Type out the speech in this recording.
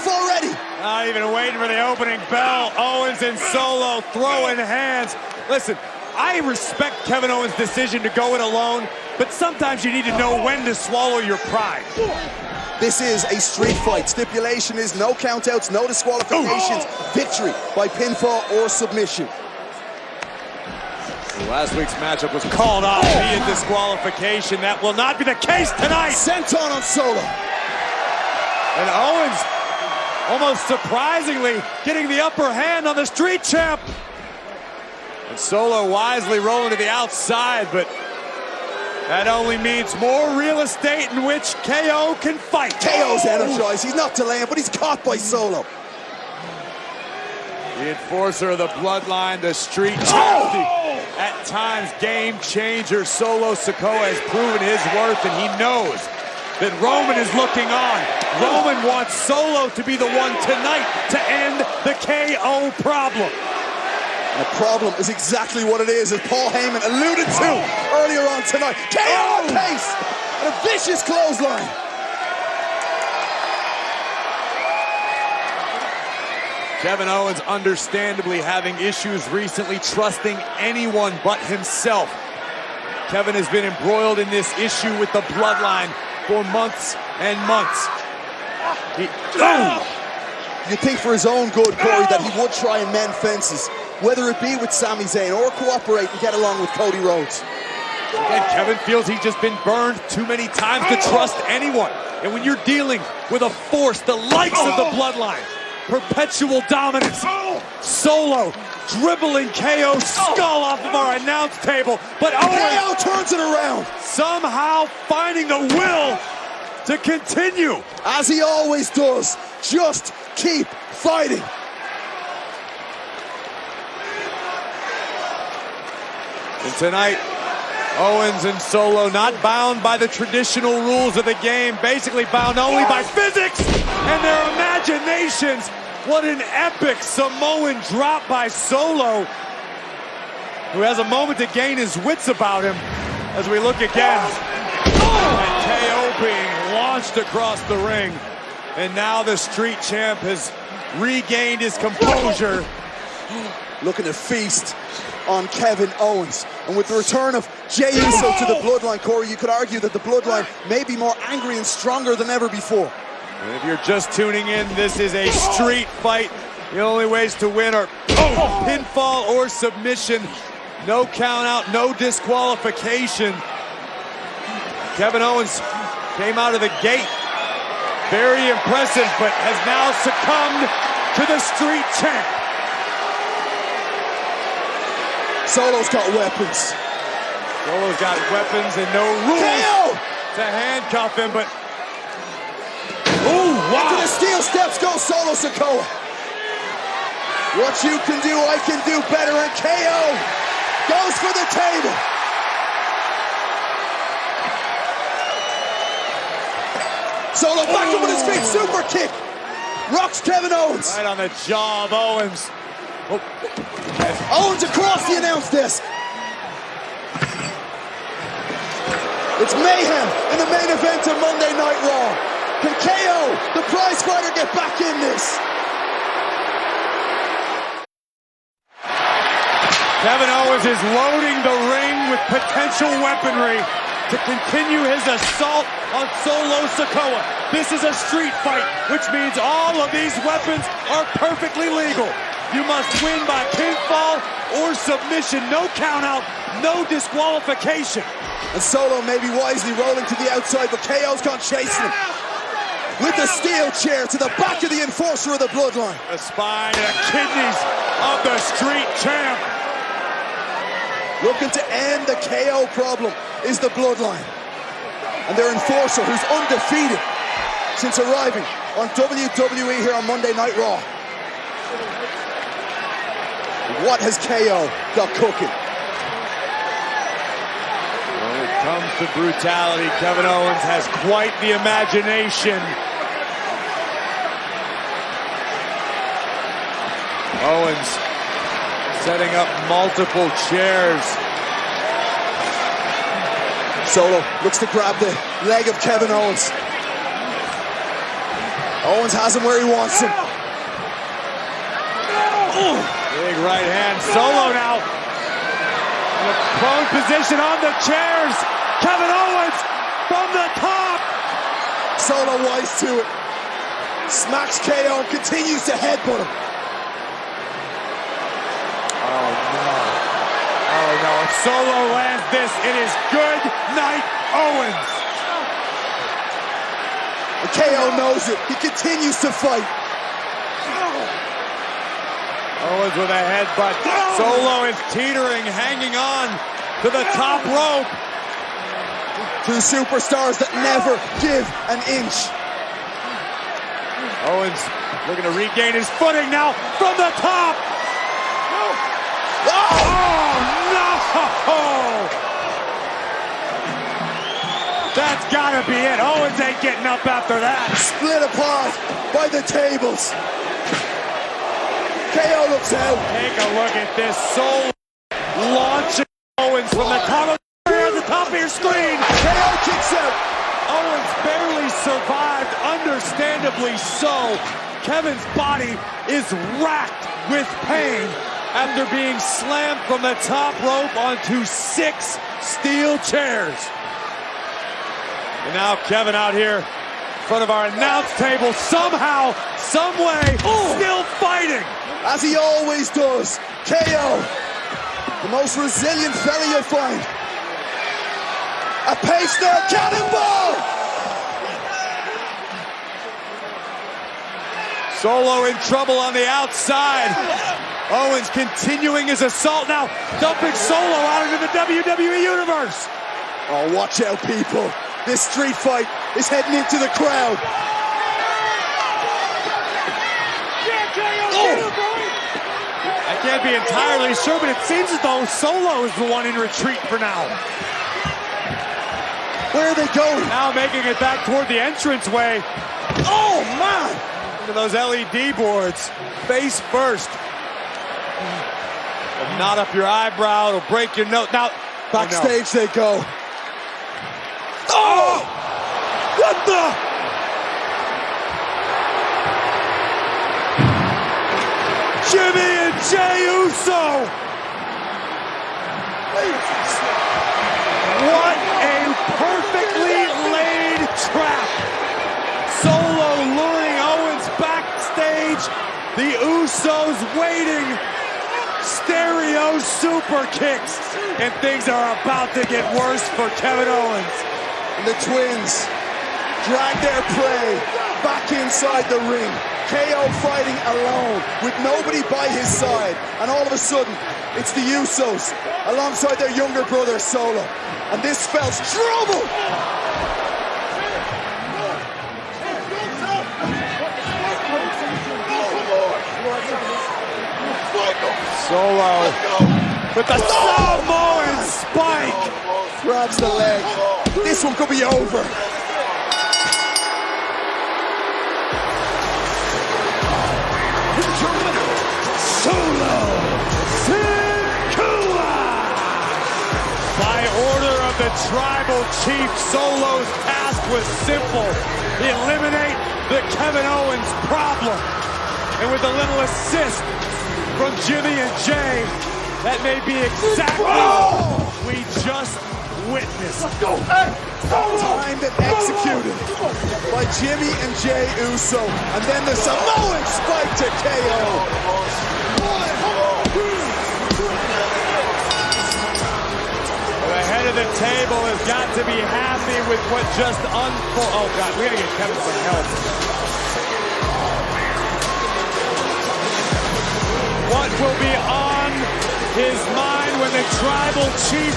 off already. Not even waiting for the opening bell. Owens and Solo throwing hands. Listen, I respect Kevin Owens' decision to go it alone, but sometimes you need to know when to swallow your pride. This is a street fight. Stipulation is no countouts, no disqualifications, victory by pinfall or submission. Last week's matchup was called off via disqualification. That will not be the case tonight. Senton on Solo. And Owens, almost surprisingly, getting the upper hand on the Street Champ. And Solo wisely rolling to the outside, but that only means more real estate in which KO can fight. KO's energized. He's not delaying, but he's caught by Solo. The enforcer of the bloodline, the Street Champ. At times, game changer Solo Sikoa has proven his worth, and he knows that Roman is looking on. Roman wants Solo to be the one tonight to end the KO problem. And the problem is exactly what it is, as Paul Heyman alluded to earlier on tonight. KO pace and a vicious clothesline. Kevin Owens understandably having issues recently trusting anyone but himself. Kevin has been embroiled in this issue with the bloodline for months and months. You'd think for his own good, Corey, that he would try and mend fences, whether it be with Sami Zayn or cooperate and get along with Cody Rhodes. Again, Kevin feels he's just been burned too many times to trust anyone. And when you're dealing with a force the likes of the bloodline, perpetual dominance, Solo dribbling KO's skull off of our announce table, but KO turns it around, somehow finding the will to continue. As he always does, just keep fighting. And tonight, Owens and Solo not bound by the traditional rules of the game, basically bound only by physics and their imaginations. What an epic Samoan drop by Solo, who has a moment to gain his wits about him as we look again at KO being launched across the ring. And now the Street Champ has regained his composure. Looking to feast on Kevin Owens. And with the return of Jey Uso to the bloodline, Corey, you could argue that the bloodline may be more angry and stronger than ever before. And if you're just tuning in, this is a street fight. The only ways to win are pinfall or submission. No count out, no disqualification. Kevin Owens came out of the gate very impressive, but has now succumbed to the Street Champ. Solo's got weapons. Solo's got weapons and no rules to handcuff him, but to the steel steps goes Solo Sikoa. What you can do, I can do better, and KO goes for the table. Solo back up with his feet, super kick. Rocks Kevin Owens. Right on the jaw of Owens. Owens across the announce desk. It's mayhem in the main event of Monday Night Raw. Can KO, the prize fighter, get back in this? Kevin Owens is loading the ring with potential weaponry to continue his assault on Solo Sikoa. This is a street fight, which means all of these weapons are perfectly legal. You must win by pinfall or submission, no count out, no disqualification. And Solo may be wisely rolling to the outside, but KO's gone chasing him. With the steel chair to the back of the enforcer of the bloodline. The spine and the kidneys of the Street Champ. Looking to end the KO problem is the bloodline. And their enforcer, who's undefeated since arriving on WWE here on Monday Night Raw. What has KO got cooking? When it comes to brutality, Kevin Owens has quite the imagination. Owens setting up multiple chairs. Solo looks to grab the leg of Kevin Owens. Owens has him where he wants him. Big right hand. Solo now. In a prone position on the chairs. Kevin Owens from the top. Solo wise to it. Smacks KO, continues to headbutt him. Oh no. Oh no. If Solo lands this, it is good night, Owens. And KO knows it. He continues to fight. Owens with a headbutt. Solo is teetering, hanging on to the top rope. Two superstars that never give an inch. Owens looking to regain his footing now from the top. Oh no! That's gotta be it. Owens ain't getting up after that. Split apart by the tables. KO looks out. Take a look at this. Solo launching Owens from the top of the top of your screen. KO kicks out. Owens barely survived, understandably so. Kevin's body is racked with pain after being slammed from the top rope onto 6 steel chairs. And now Kevin out here in front of our announce table, somehow, someway, still fighting. As he always does. KO, the most resilient fella you'll find. A pace-there cannonball! Solo in trouble on the outside. Owens continuing his assault now, dumping Solo out into the WWE Universe. Oh, watch out, people. This street fight is heading into the crowd. I can't be entirely sure, but it seems as though Solo is the one in retreat for now. Where are they going? Now making it back toward the entranceway. Oh, man! Look at those LED boards. Face first. It'll knot up your eyebrow. It'll break your nose. Now, backstage they go. Oh! What the? Jimmy and Jey Uso! What a perfectly laid trap! Solo luring Owens backstage. The Usos waiting. Stereo super kicks. And things are about to get worse for Kevin Owens. And the twins drag their prey back inside the ring. KO fighting alone with nobody by his side. And all of a sudden, it's the Usos alongside their younger brother Solo. And this spells trouble! Solo with the Samoan spike. Grabs the leg. This one could be over. Solo Sikoa! By order of the tribal chief, Solo's task was simple. Eliminate the Kevin Owens problem. And with a little assist from Jimmy and Jey, that may be exactly what we just witnessed. Timed and executed by Jimmy and Jey Uso. And then the Samoan spike to KO. The head of the table has got to be happy with what just unfolded. Oh God, we gotta get Kevin some help. What will be on his mind when the tribal chief